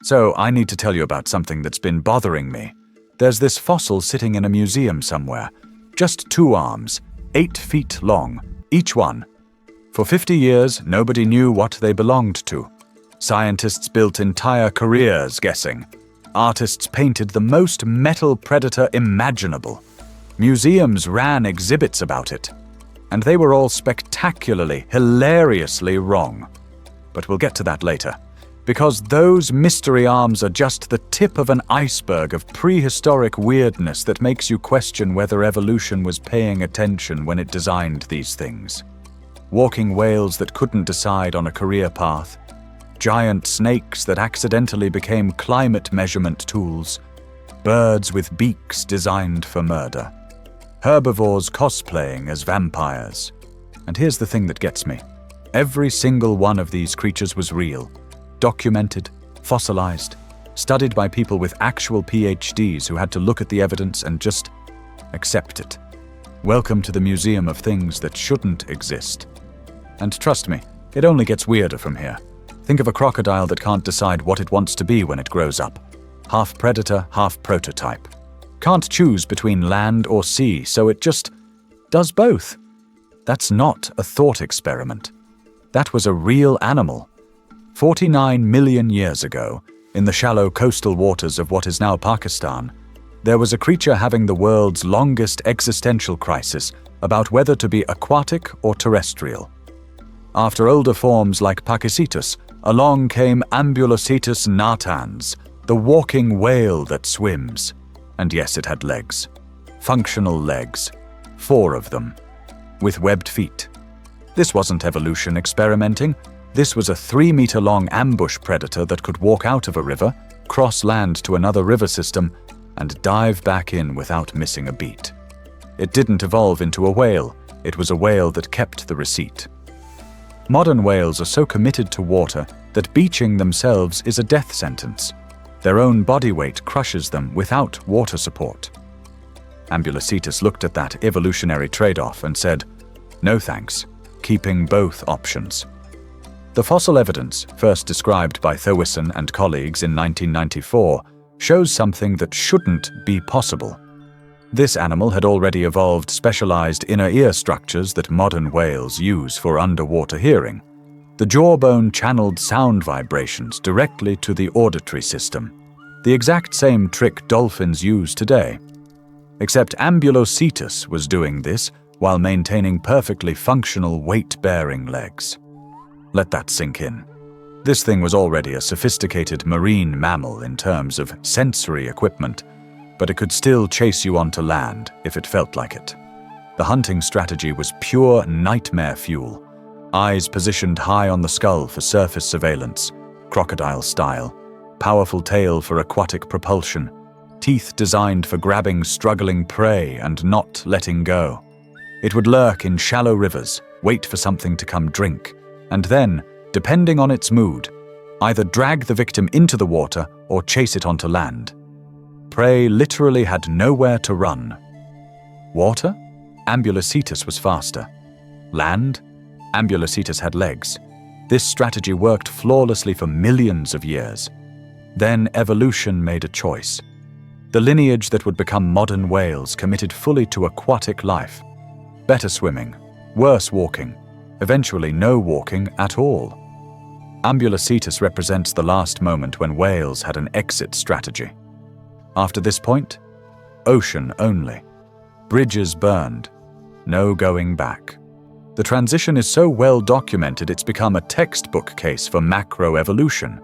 So I need to tell you about something that's been bothering me. There's this fossil sitting in a museum somewhere. Just 2 arms, 8 feet long, each one. For 50 years, nobody knew what they belonged to. Scientists built entire careers guessing. Artists painted the most metal predator imaginable. Museums ran exhibits about it. And they were all spectacularly, hilariously wrong. But we'll get to that later. Because those mystery arms are just the tip of an iceberg of prehistoric weirdness that makes you question whether evolution was paying attention when it designed these things. Walking whales that couldn't decide on a career path, giant snakes that accidentally became climate measurement tools, birds with beaks designed for murder, herbivores cosplaying as vampires. And here's the thing that gets me. Every single one of these creatures was real. Documented, fossilized, studied by people with actual PhDs who had to look at the evidence and just accept it. Welcome to the museum of things that shouldn't exist. And trust me, it only gets weirder from here. Think of a crocodile that can't decide what it wants to be when it grows up. Half predator, half prototype. Can't choose between land or sea, so it just does both. That's not a thought experiment. That was a real animal. 49 million years ago, in the shallow coastal waters of what is now Pakistan, there was a creature having the world's longest existential crisis about whether to be aquatic or terrestrial. After older forms like Pakicetus, along came Ambulocetus natans, the walking whale that swims. And yes, it had legs. Functional legs. 4 of them. With webbed feet. This wasn't evolution experimenting. This was a 3-meter-long ambush predator that could walk out of a river, cross land to another river system, and dive back in without missing a beat. It didn't evolve into a whale. It was a whale that kept the receipt. Modern whales are so committed to water that beaching themselves is a death sentence. Their own body weight crushes them without water support. Ambulocetus looked at that evolutionary trade-off and said, "No thanks, keeping both options." The fossil evidence, first described by Thowison and colleagues in 1994, shows something that shouldn't be possible. This animal had already evolved specialized inner ear structures that modern whales use for underwater hearing. The jawbone channeled sound vibrations directly to the auditory system, the exact same trick dolphins use today. Except Ambulocetus was doing this while maintaining perfectly functional weight-bearing legs. Let that sink in. This thing was already a sophisticated marine mammal in terms of sensory equipment, but it could still chase you onto land if it felt like it. The hunting strategy was pure nightmare fuel. Eyes positioned high on the skull for surface surveillance, crocodile style, powerful tail for aquatic propulsion, teeth designed for grabbing struggling prey and not letting go. It would lurk in shallow rivers, wait for something to come drink, and then, depending on its mood, either drag the victim into the water or chase it onto land. Prey literally had nowhere to run. Water? Ambulocetus was faster. Land? Ambulocetus had legs. This strategy worked flawlessly for millions of years. Then evolution made a choice. The lineage that would become modern whales committed fully to aquatic life. Better swimming, worse walking, eventually no walking at all. Ambulocetus represents the last moment when whales had an exit strategy. After this point, ocean only. Bridges burned. No going back. The transition is so well documented it's become a textbook case for macroevolution.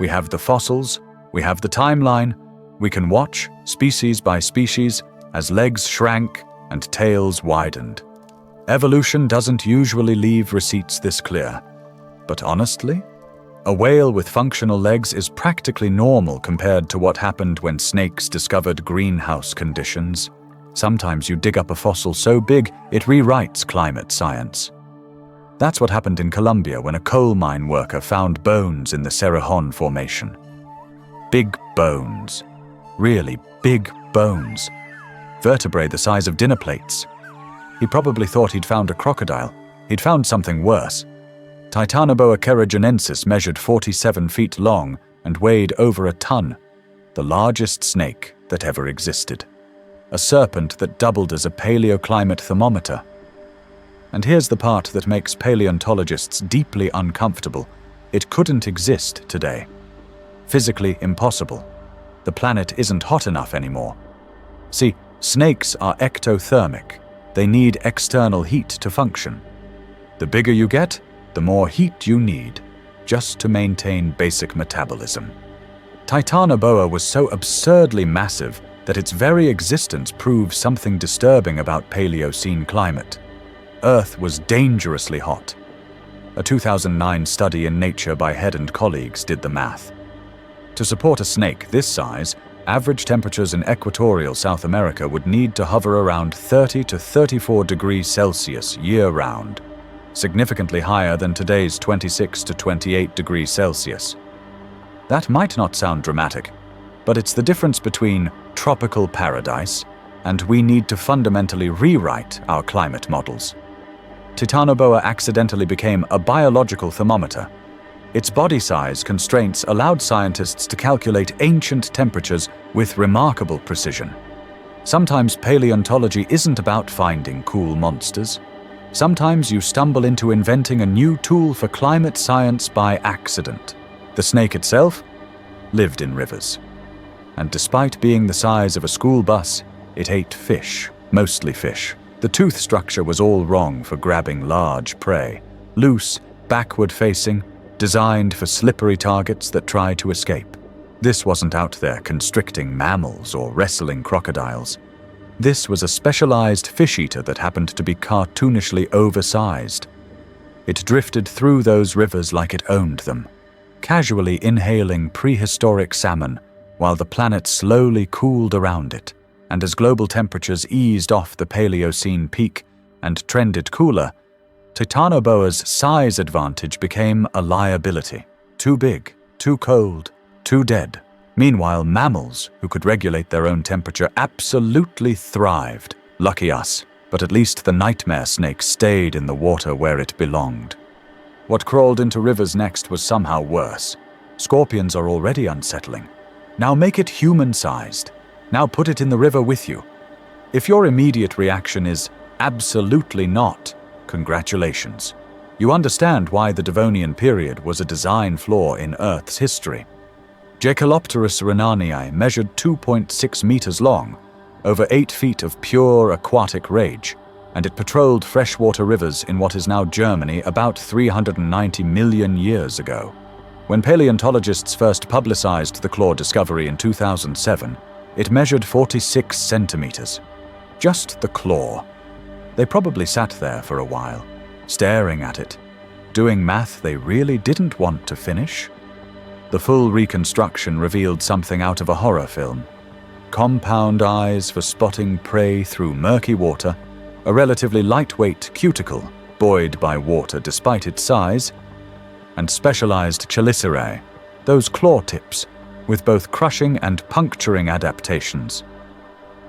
We have the fossils, we have the timeline, we can watch, species by species, as legs shrank and tails widened. Evolution doesn't usually leave receipts this clear. But honestly, a whale with functional legs is practically normal compared to what happened when snakes discovered greenhouse conditions. Sometimes you dig up a fossil so big it rewrites climate science. That's what happened in Colombia when a coal mine worker found bones in the Cerrejón Formation. Big bones. Really big bones. Vertebrae the size of dinner plates. He probably thought he'd found a crocodile. He'd found something worse. Titanoboa keragenensis measured 47 feet long and weighed over a ton, the largest snake that ever existed. A serpent that doubled as a paleoclimate thermometer. And here's the part that makes paleontologists deeply uncomfortable. It couldn't exist today. Physically impossible. The planet isn't hot enough anymore. See, snakes are ectothermic. They need external heat to function. The bigger you get, the more heat you need, just to maintain basic metabolism. Titanoboa was so absurdly massive that its very existence proves something disturbing about Paleocene climate. Earth was dangerously hot. A 2009 study in Nature by Head and colleagues did the math. To support a snake this size, average temperatures in equatorial South America would need to hover around 30 to 34 degrees Celsius year-round, significantly higher than today's 26 to 28 degrees Celsius. That might not sound dramatic, but it's the difference between tropical paradise and we need to fundamentally rewrite our climate models. Titanoboa accidentally became a biological thermometer. Its body size constraints allowed scientists to calculate ancient temperatures with remarkable precision. Sometimes paleontology isn't about finding cool monsters. Sometimes you stumble into inventing a new tool for climate science by accident. The snake itself lived in rivers. And despite being the size of a school bus, it ate fish, mostly fish. The tooth structure was all wrong for grabbing large prey. Loose, backward-facing, designed for slippery targets that try to escape. This wasn't out there constricting mammals or wrestling crocodiles. This was a specialized fish-eater that happened to be cartoonishly oversized. It drifted through those rivers like it owned them, casually inhaling prehistoric salmon while the planet slowly cooled around it. And as global temperatures eased off the Paleocene peak and trended cooler, Titanoboa's size advantage became a liability. Too big, too cold, too dead. Meanwhile, mammals, who could regulate their own temperature, absolutely thrived. Lucky us, but at least the nightmare snake stayed in the water where it belonged. What crawled into rivers next was somehow worse. Scorpions are already unsettling. Now make it human-sized. Now put it in the river with you. If your immediate reaction is absolutely not, congratulations. You understand why the Devonian period was a design flaw in Earth's history. Jacalopterus rhenanii measured 2.6 meters long, over 8 feet of pure aquatic rage, and it patrolled freshwater rivers in what is now Germany about 390 million years ago. When paleontologists first publicized the claw discovery in 2007, it measured 46 centimeters. Just the claw. They probably sat there for a while, staring at it, doing math they really didn't want to finish. The full reconstruction revealed something out of a horror film. Compound eyes for spotting prey through murky water, a relatively lightweight cuticle, buoyed by water despite its size, and specialized chelicerae, those claw tips, with both crushing and puncturing adaptations.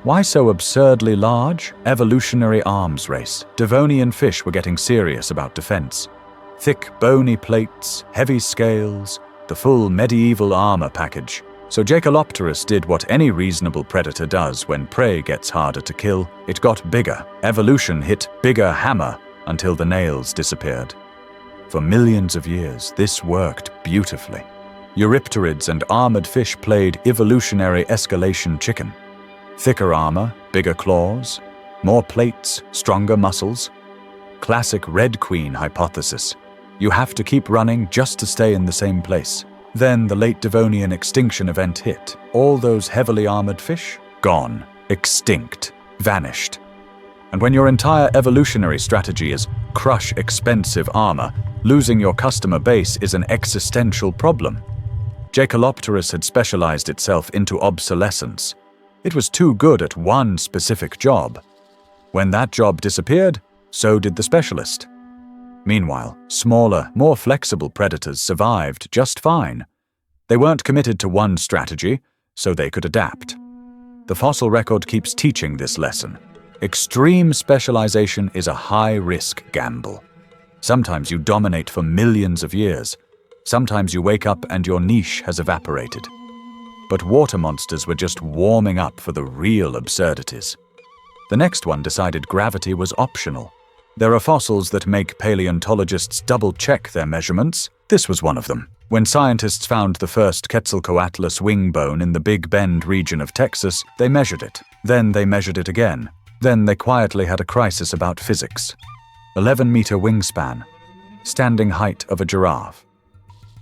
Why so absurdly large? Evolutionary arms race. Devonian fish were getting serious about defense. Thick, bony plates, heavy scales, the full medieval armor package. So Jacalopterus did what any reasonable predator does when prey gets harder to kill. It got bigger. Evolution hit bigger hammer until the nails disappeared. For millions of years, this worked beautifully. Eurypterids and armored fish played evolutionary escalation chicken. Thicker armor, bigger claws, more plates, stronger muscles. Classic Red Queen hypothesis. You have to keep running just to stay in the same place. Then the late Devonian extinction event hit. All those heavily armored fish? Gone. Extinct. Vanished. And when your entire evolutionary strategy is crush expensive armor, losing your customer base is an existential problem. Jacalopterus had specialized itself into obsolescence. It was too good at one specific job. When that job disappeared, so did the specialist. Meanwhile, smaller, more flexible predators survived just fine. They weren't committed to one strategy, so they could adapt. The fossil record keeps teaching this lesson. Extreme specialization is a high-risk gamble. Sometimes you dominate for millions of years. Sometimes you wake up and your niche has evaporated. But water monsters were just warming up for the real absurdities. The next one decided gravity was optional. There are fossils that make paleontologists double-check their measurements. This was one of them. When scientists found the first Quetzalcoatlus wing bone in the Big Bend region of Texas, they measured it. Then they measured it again. Then they quietly had a crisis about physics. 11-meter wingspan. Standing height of a giraffe.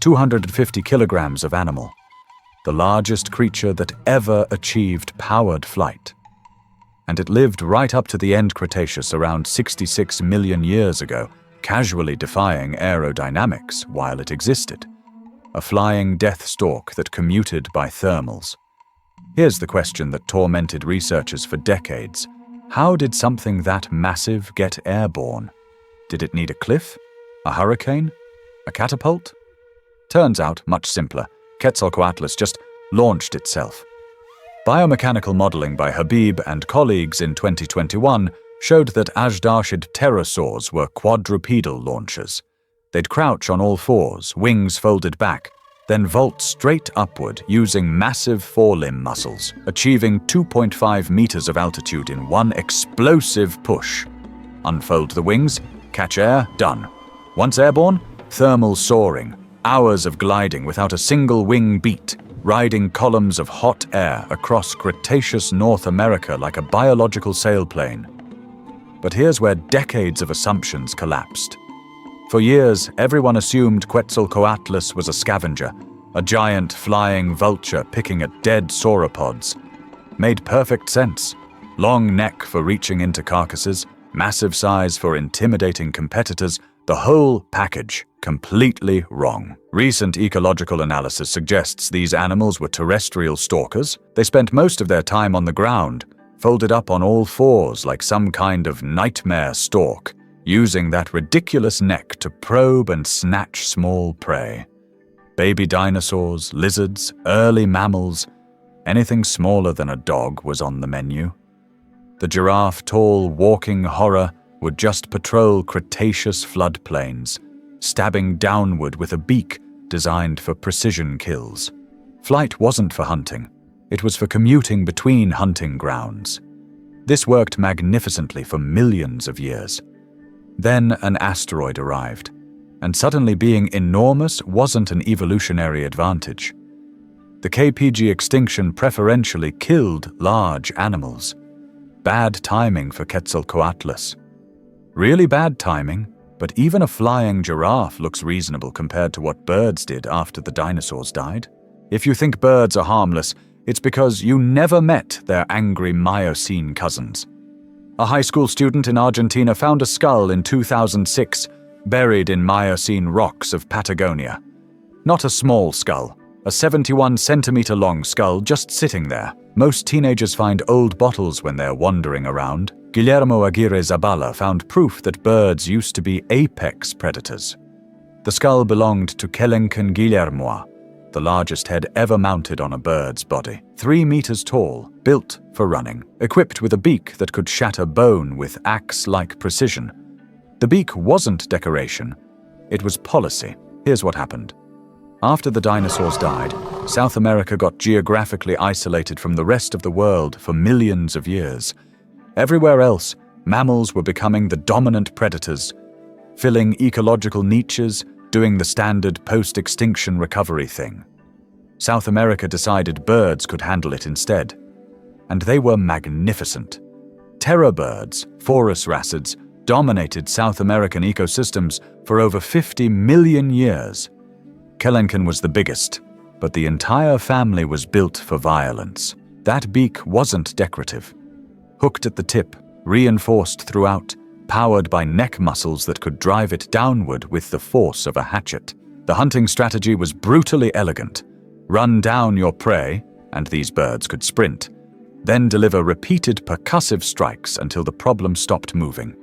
250 kilograms of animal. The largest creature that ever achieved powered flight. And it lived right up to the end Cretaceous around 66 million years ago, casually defying aerodynamics while it existed. A flying death stalk that commuted by thermals. Here's the question that tormented researchers for decades. How did something that massive get airborne? Did it need a cliff? A hurricane? A catapult? Turns out, much simpler. Quetzalcoatlus just launched itself. Biomechanical modeling by Habib and colleagues in 2021 showed that Ajdarchid pterosaurs were quadrupedal launchers. They'd crouch on all fours, wings folded back, then vault straight upward using massive forelimb muscles, achieving 2.5 meters of altitude in one explosive push. Unfold the wings, catch air, done. Once airborne, thermal soaring, hours of gliding without a single wing beat, riding columns of hot air across Cretaceous North America like a biological sailplane. But here's where decades of assumptions collapsed. For years, everyone assumed Quetzalcoatlus was a scavenger, a giant flying vulture picking at dead sauropods. Made perfect sense. Long neck for reaching into carcasses, massive size for intimidating competitors, the whole package completely wrong. Recent ecological analysis suggests these animals were terrestrial stalkers. They spent most of their time on the ground, folded up on all fours like some kind of nightmare stalk, using that ridiculous neck to probe and snatch small prey. Baby dinosaurs, lizards, early mammals, anything smaller than a dog was on the menu. The giraffe, tall, walking horror, would just patrol Cretaceous floodplains, stabbing downward with a beak designed for precision kills. Flight wasn't for hunting. It was for commuting between hunting grounds. This worked magnificently for millions of years. Then an asteroid arrived, and suddenly being enormous wasn't an evolutionary advantage. The KPG extinction preferentially killed large animals. Bad timing for Quetzalcoatlus. Really bad timing, but even a flying giraffe looks reasonable compared to what birds did after the dinosaurs died. If you think birds are harmless, it's because you never met their angry Miocene cousins. A high school student in Argentina found a skull in 2006, buried in Miocene rocks of Patagonia. Not a small skull, a 71-centimeter-long skull just sitting there. Most teenagers find old bottles when they're wandering around. Guillermo Aguirre Zabala found proof that birds used to be apex predators. The skull belonged to Kelenken guillermois, the largest head ever mounted on a bird's body. 3 meters tall, built for running, equipped with a beak that could shatter bone with axe-like precision. The beak wasn't decoration, it was policy. Here's what happened. After the dinosaurs died, South America got geographically isolated from the rest of the world for millions of years. Everywhere else, mammals were becoming the dominant predators, filling ecological niches, doing the standard post-extinction recovery thing. South America decided birds could handle it instead. And they were magnificent. Terror birds, Forus racids, dominated South American ecosystems for over 50 million years. Kelenken was the biggest, but the entire family was built for violence. That beak wasn't decorative. Hooked at the tip, reinforced throughout, powered by neck muscles that could drive it downward with the force of a hatchet. The hunting strategy was brutally elegant. Run down your prey, and these birds could sprint, then deliver repeated percussive strikes until the problem stopped moving.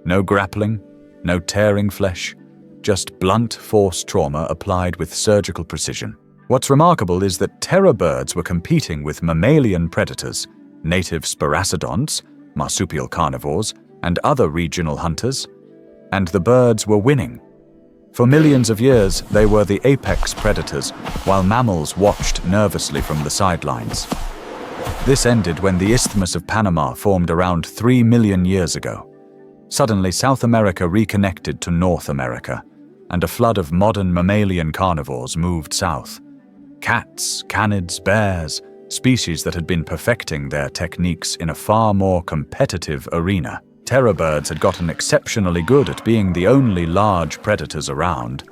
No grappling, no tearing flesh, just blunt force trauma applied with surgical precision. What's remarkable is that terror birds were competing with mammalian predators, native sparassodonts, marsupial carnivores, and other regional hunters, and the birds were winning. For millions of years, they were the apex predators, while mammals watched nervously from the sidelines. This ended when the Isthmus of Panama formed around 3 million years ago. Suddenly, South America reconnected to North America, and a flood of modern mammalian carnivores moved south. Cats, canids, bears, species that had been perfecting their techniques in a far more competitive arena. Terror birds had gotten exceptionally good at being the only large predators around.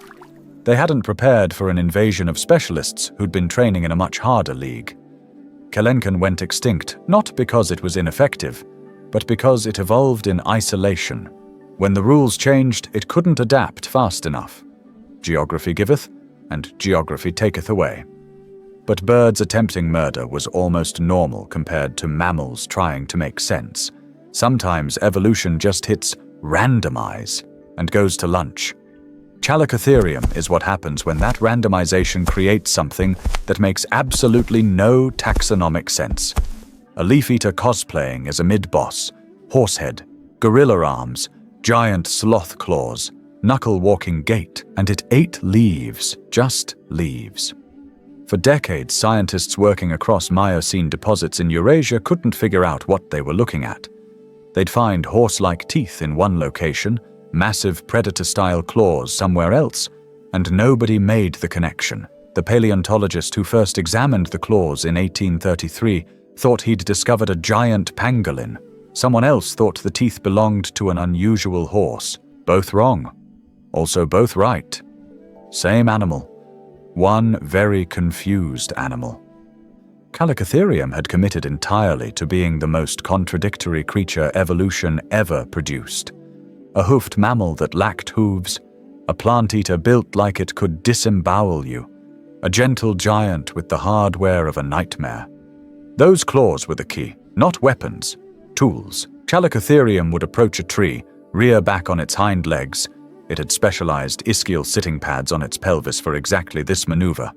They hadn't prepared for an invasion of specialists who'd been training in a much harder league. Kelenken went extinct, not because it was ineffective, but because it evolved in isolation. When the rules changed, it couldn't adapt fast enough. Geography giveth, and geography taketh away. But birds attempting murder was almost normal compared to mammals trying to make sense. Sometimes evolution just hits randomize and goes to lunch. Chalicotherium is what happens when that randomization creates something that makes absolutely no taxonomic sense. A leaf-eater cosplaying as a mid-boss, horsehead, gorilla arms, giant sloth claws, knuckle-walking gait, and it ate leaves, just leaves. For decades, scientists working across Miocene deposits in Eurasia couldn't figure out what they were looking at. They'd find horse-like teeth in one location, massive predator-style claws somewhere else, and nobody made the connection. The paleontologist who first examined the claws in 1833 thought he'd discovered a giant pangolin. Someone else thought the teeth belonged to an unusual horse. Both wrong. Also both right. Same animal. One very confused animal. Chalicotherium had committed entirely to being the most contradictory creature evolution ever produced. A hoofed mammal that lacked hooves, a plant-eater built like it could disembowel you, a gentle giant with the hardware of a nightmare. Those claws were the key, not weapons, tools. Chalicotherium would approach a tree, rear back on its hind legs. It had specialized ischial sitting pads on its pelvis for exactly this maneuver,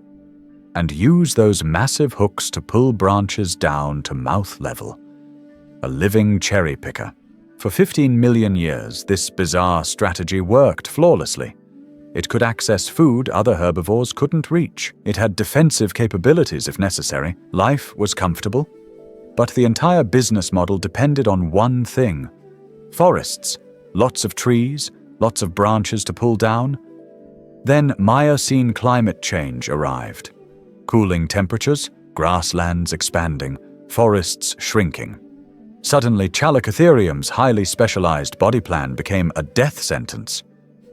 and use those massive hooks to pull branches down to mouth level. A living cherry picker. For 15 million years, this bizarre strategy worked flawlessly. It could access food other herbivores couldn't reach. It had defensive capabilities if necessary. Life was comfortable. But the entire business model depended on one thing: forests, lots of trees, lots of branches to pull down. Then Miocene climate change arrived. Cooling temperatures, grasslands expanding, forests shrinking. Suddenly, Chalicotherium's highly specialized body plan became a death sentence.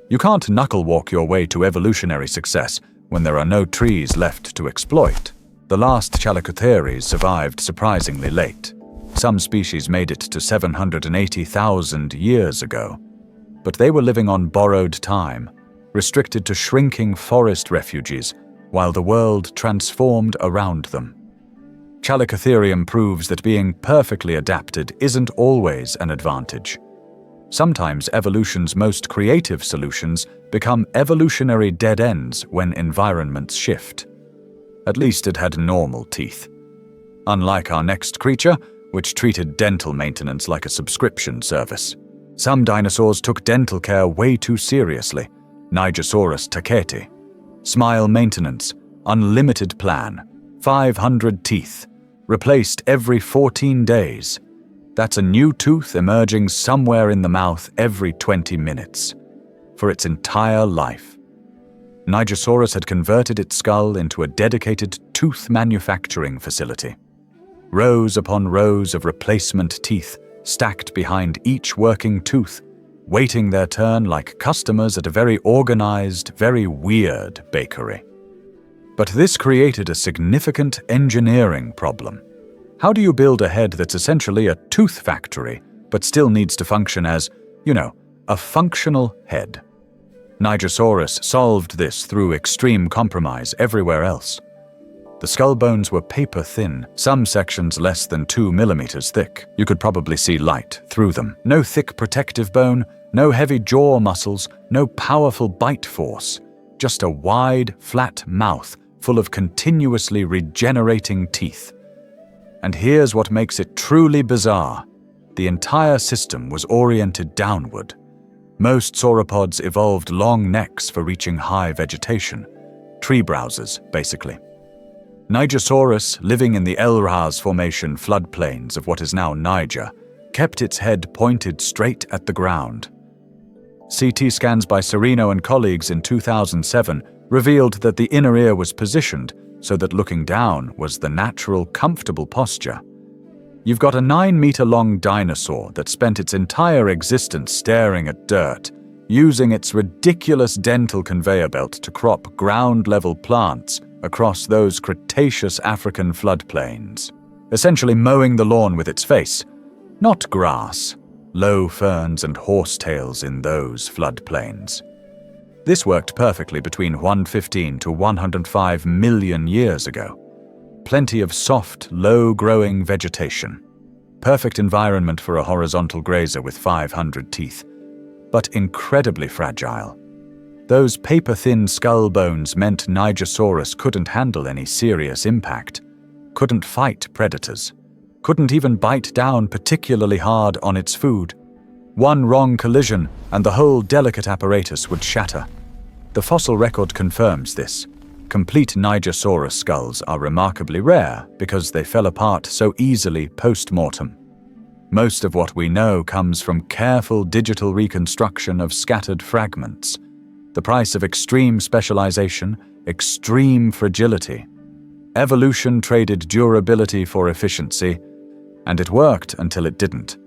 You can't knuckle-walk your way to evolutionary success when there are no trees left to exploit. The last Chalicotheres survived surprisingly late. Some species made it to 780,000 years ago. But they were living on borrowed time, restricted to shrinking forest refuges, while the world transformed around them. Chalicotherium proves that being perfectly adapted isn't always an advantage. Sometimes evolution's most creative solutions become evolutionary dead ends when environments shift. At least it had normal teeth. Unlike our next creature, which treated dental maintenance like a subscription service. Some dinosaurs took dental care way too seriously. Nigersaurus taketi. Smile maintenance, unlimited plan, 500 teeth, replaced every 14 days. That's a new tooth emerging somewhere in the mouth every 20 minutes. For its entire life. Nigersaurus had converted its skull into a dedicated tooth manufacturing facility. Rows upon rows of replacement teeth stacked behind each working tooth, waiting their turn like customers at a very organized, very weird bakery. But this created a significant engineering problem. How do you build a head that's essentially a tooth factory, but still needs to function as, a functional head? Nigersaurus solved this through extreme compromise everywhere else. The skull bones were paper thin, some sections less than 2 millimeters thick. You could probably see light through them. No thick protective bone, no heavy jaw muscles, no powerful bite force. Just a wide, flat mouth full of continuously regenerating teeth. And here's what makes it truly bizarre. The entire system was oriented downward. Most sauropods evolved long necks for reaching high vegetation. Tree browsers, basically. Nigersaurus, living in the El Ras Formation floodplains of what is now Niger, kept its head pointed straight at the ground. CT scans by Serino and colleagues in 2007 revealed that the inner ear was positioned so that looking down was the natural, comfortable posture. You've got a 9-meter-long dinosaur that spent its entire existence staring at dirt, using its ridiculous dental conveyor belt to crop ground-level plants across those Cretaceous African floodplains, essentially mowing the lawn with its face, not grass, low ferns and horsetails in those floodplains. This worked perfectly between 115 to 105 million years ago. Plenty of soft, low-growing vegetation. Perfect environment for a horizontal grazer with 500 teeth, but incredibly fragile. Those paper-thin skull bones meant Nigersaurus couldn't handle any serious impact, couldn't fight predators, couldn't even bite down particularly hard on its food. One wrong collision and the whole delicate apparatus would shatter. The fossil record confirms this. Complete Nigersaurus skulls are remarkably rare because they fell apart so easily post-mortem. Most of what we know comes from careful digital reconstruction of scattered fragments. The price of extreme specialization, extreme fragility. Evolution traded durability for efficiency, and it worked until it didn't.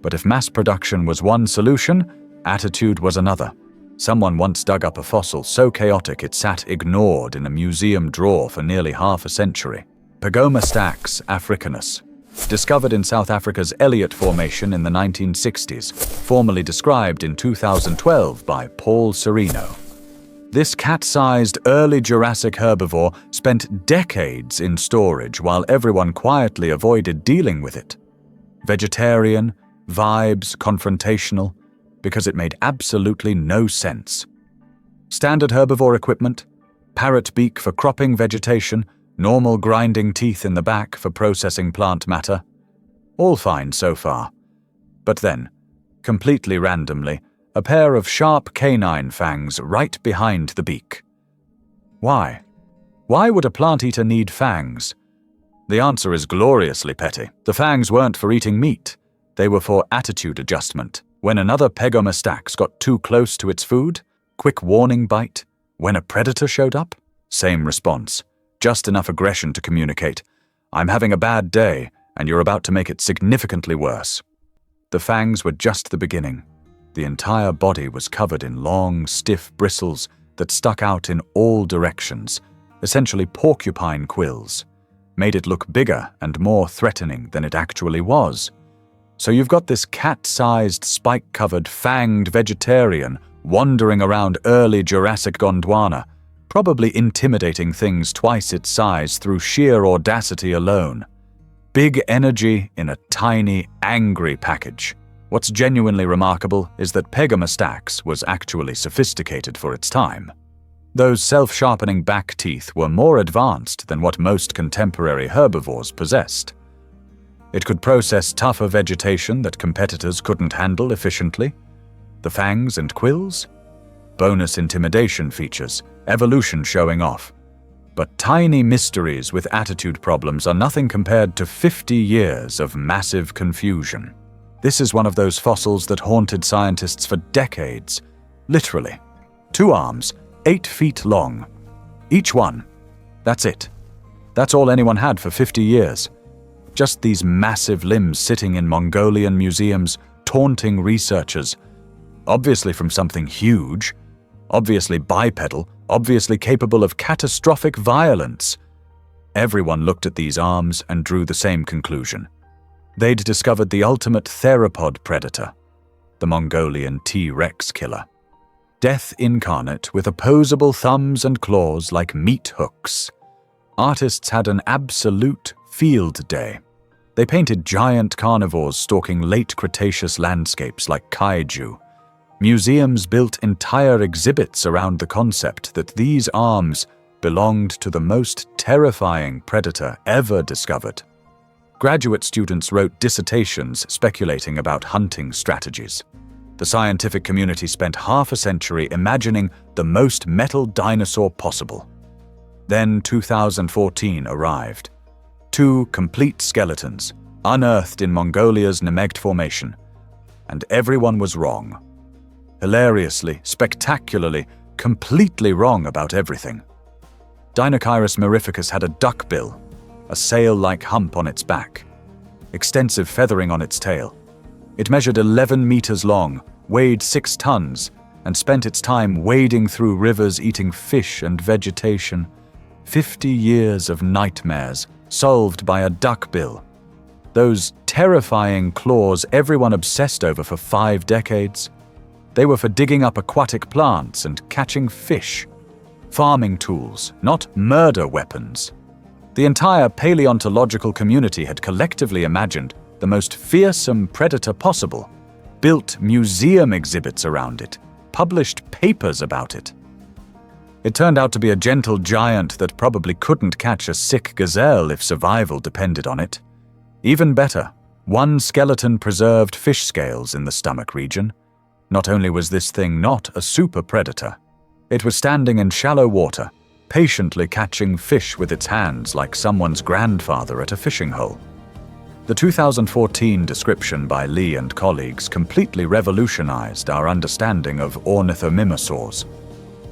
But if mass production was one solution, attitude was another. Someone once dug up a fossil so chaotic it sat ignored in a museum drawer for nearly half a century. Pagomastax africanus, discovered in South Africa's Elliott Formation in the 1960s, formally described in 2012 by Paul Serino. This cat-sized early Jurassic herbivore spent decades in storage while everyone quietly avoided dealing with it. Vegetarian, vibes, confrontational, because it made absolutely no sense. Standard herbivore equipment, parrot beak for cropping vegetation, normal grinding teeth in the back for processing plant matter. All fine so far. But then, completely randomly, a pair of sharp canine fangs right behind the beak. Why? Why would a plant-eater need fangs? The answer is gloriously petty. The fangs weren't for eating meat. They were for attitude adjustment. When another Pagomastax got too close to its food, quick warning bite. When a predator showed up, same response. Just enough aggression to communicate, "I'm having a bad day, and you're about to make it significantly worse." The fangs were just the beginning. The entire body was covered in long, stiff bristles that stuck out in all directions, essentially porcupine quills, made it look bigger and more threatening than it actually was. So you've got this cat-sized, spike-covered, fanged vegetarian wandering around early Jurassic Gondwana, probably intimidating things twice its size through sheer audacity alone. Big energy in a tiny, angry package. What's genuinely remarkable is that Pagomastax was actually sophisticated for its time. Those self-sharpening back teeth were more advanced than what most contemporary herbivores possessed. It could process tougher vegetation that competitors couldn't handle efficiently. The fangs and quills? Bonus intimidation features, evolution showing off. But tiny mysteries with attitude problems are nothing compared to 50 years of massive confusion. This is one of those fossils that haunted scientists for decades. Literally. 2 arms, 8 feet long. Each one. That's it. That's all anyone had for 50 years. Just these massive limbs sitting in Mongolian museums, taunting researchers. Obviously from something huge. Obviously bipedal. Obviously capable of catastrophic violence. Everyone looked at these arms and drew the same conclusion. They'd discovered the ultimate theropod predator, the Mongolian T-Rex killer. Death incarnate with opposable thumbs and claws like meat hooks. Artists had an absolute field day. They painted giant carnivores stalking late Cretaceous landscapes like kaiju. Museums built entire exhibits around the concept that these arms belonged to the most terrifying predator ever discovered. Graduate students wrote dissertations speculating about hunting strategies. The scientific community spent half a century imagining the most metal dinosaur possible. Then 2014 arrived. 2 complete skeletons, unearthed in Mongolia's Nemegt Formation. And everyone was wrong. Hilariously, spectacularly, completely wrong about everything. Deinocheirus mirificus had a duckbill, a sail-like hump on its back, extensive feathering on its tail. It measured 11 meters long, weighed 6 tons, and spent its time wading through rivers eating fish and vegetation. 50 years of nightmares, solved by a duckbill. Those terrifying claws everyone obsessed over for 5 decades. They were for digging up aquatic plants and catching fish. Farming tools, not murder weapons. The entire paleontological community had collectively imagined the most fearsome predator possible, built museum exhibits around it, published papers about it. It turned out to be a gentle giant that probably couldn't catch a sick gazelle if survival depended on it. Even better, one skeleton preserved fish scales in the stomach region. Not only was this thing not a super predator, it was standing in shallow water, patiently catching fish with its hands like someone's grandfather at a fishing hole. The 2014 description by Lee and colleagues completely revolutionized our understanding of ornithomimosaurs.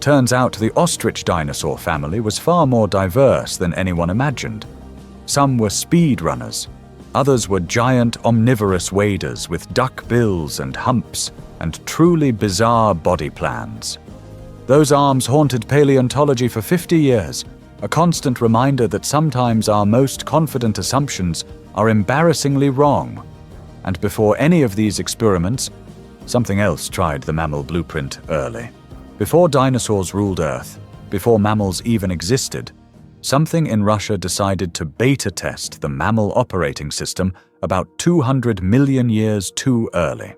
Turns out the ostrich dinosaur family was far more diverse than anyone imagined. Some were speed runners, others were giant omnivorous waders with duck bills and humps and truly bizarre body plans. Those arms haunted paleontology for 50 years, a constant reminder that sometimes our most confident assumptions are embarrassingly wrong. And before any of these experiments, something else tried the mammal blueprint early. Before dinosaurs ruled Earth, before mammals even existed, something in Russia decided to beta test the mammal operating system about 200 million years too early.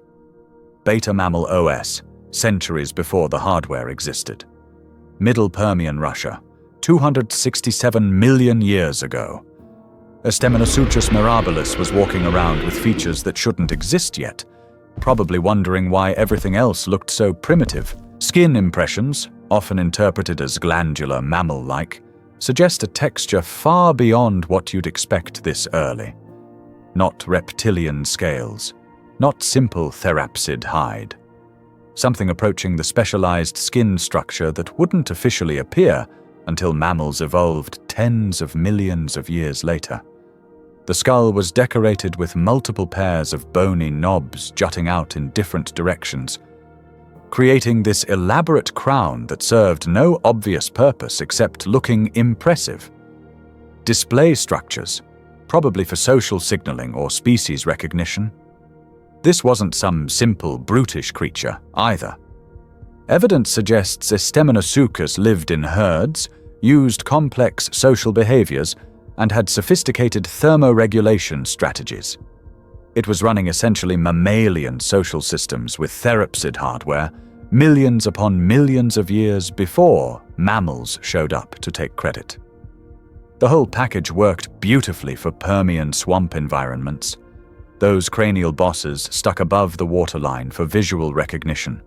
Beta Mammal OS, centuries before the hardware existed. Middle Permian Russia, 267 million years ago. Ambulocetus mirabilis was walking around with features that shouldn't exist yet, probably wondering why everything else looked so primitive. Skin impressions, often interpreted as glandular mammal-like, suggest a texture far beyond what you'd expect this early. Not reptilian scales, not simple therapsid hide. Something approaching the specialized skin structure that wouldn't officially appear until mammals evolved tens of millions of years later. The skull was decorated with multiple pairs of bony knobs jutting out in different directions, creating this elaborate crown that served no obvious purpose except looking impressive. Display structures, probably for social signaling or species recognition. This wasn't some simple, brutish creature, either. Evidence suggests Ambulocetus lived in herds, used complex social behaviors, and had sophisticated thermoregulation strategies. It was running essentially mammalian social systems with therapsid hardware, millions upon millions of years before mammals showed up to take credit. The whole package worked beautifully for Permian swamp environments. Those cranial bosses stuck above the waterline for visual recognition.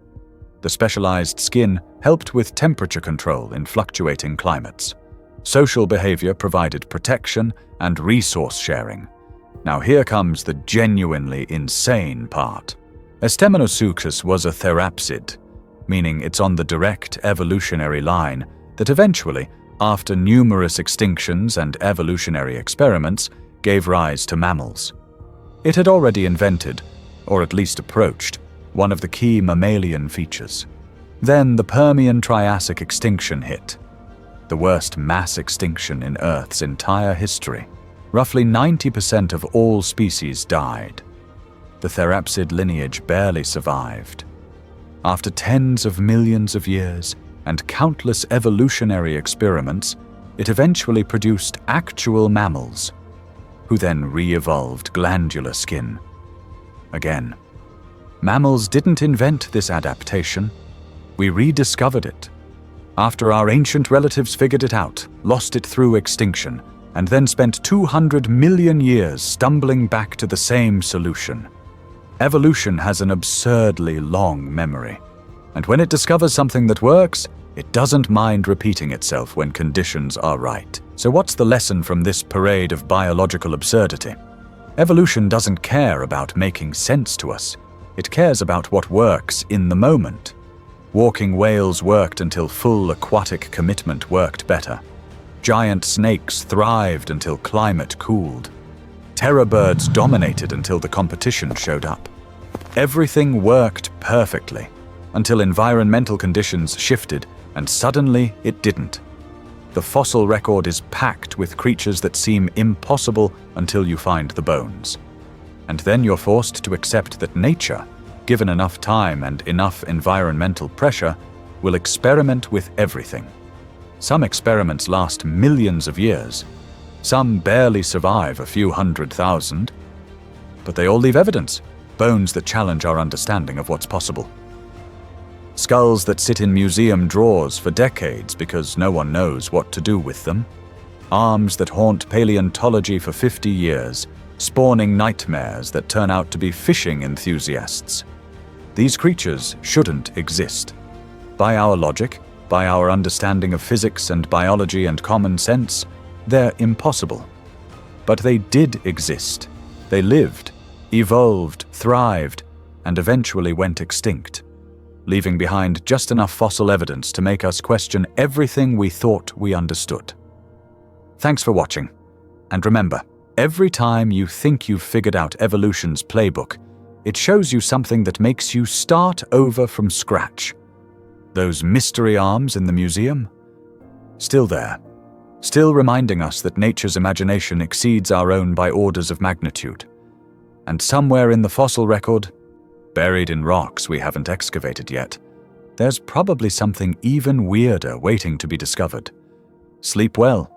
The specialized skin helped with temperature control in fluctuating climates. Social behavior provided protection and resource sharing. Now here comes the genuinely insane part. Ambulocetus was a therapsid, meaning it's on the direct evolutionary line that eventually, after numerous extinctions and evolutionary experiments, gave rise to mammals. It had already invented, or at least approached, one of the key mammalian features. Then the Permian-Triassic extinction hit, the worst mass extinction in Earth's entire history. Roughly 90% of all species died. The therapsid lineage barely survived. After tens of millions of years and countless evolutionary experiments, it eventually produced actual mammals, who then re-evolved glandular skin. Again, mammals didn't invent this adaptation. We rediscovered it. After our ancient relatives figured it out, lost it through extinction, and then spent 200 million years stumbling back to the same solution. Evolution has an absurdly long memory, and when it discovers something that works, it doesn't mind repeating itself when conditions are right. So what's the lesson from this parade of biological absurdity? Evolution doesn't care about making sense to us. It cares about what works in the moment. Walking whales worked until full aquatic commitment worked better. Giant snakes thrived until climate cooled. Terror birds dominated until the competition showed up. Everything worked perfectly until environmental conditions shifted, and suddenly it didn't. The fossil record is packed with creatures that seem impossible until you find the bones. And then you're forced to accept that nature, given enough time and enough environmental pressure, will experiment with everything. Some experiments last millions of years. Some barely survive a few 100,000. But they all leave evidence, bones that challenge our understanding of what's possible. Skulls that sit in museum drawers for decades because no one knows what to do with them. Arms that haunt paleontology for 50 years, spawning nightmares that turn out to be fishing enthusiasts. These creatures shouldn't exist. By our logic, by our understanding of physics and biology and common sense, they're impossible. But they did exist. They lived, evolved, thrived, and eventually went extinct, leaving behind just enough fossil evidence to make us question everything we thought we understood. Thanks for watching. And remember, every time you think you've figured out evolution's playbook, it shows you something that makes you start over from scratch. Those mystery arms in the museum? Still there. Still reminding us that nature's imagination exceeds our own by orders of magnitude. And somewhere in the fossil record, buried in rocks we haven't excavated yet, there's probably something even weirder waiting to be discovered. Sleep well.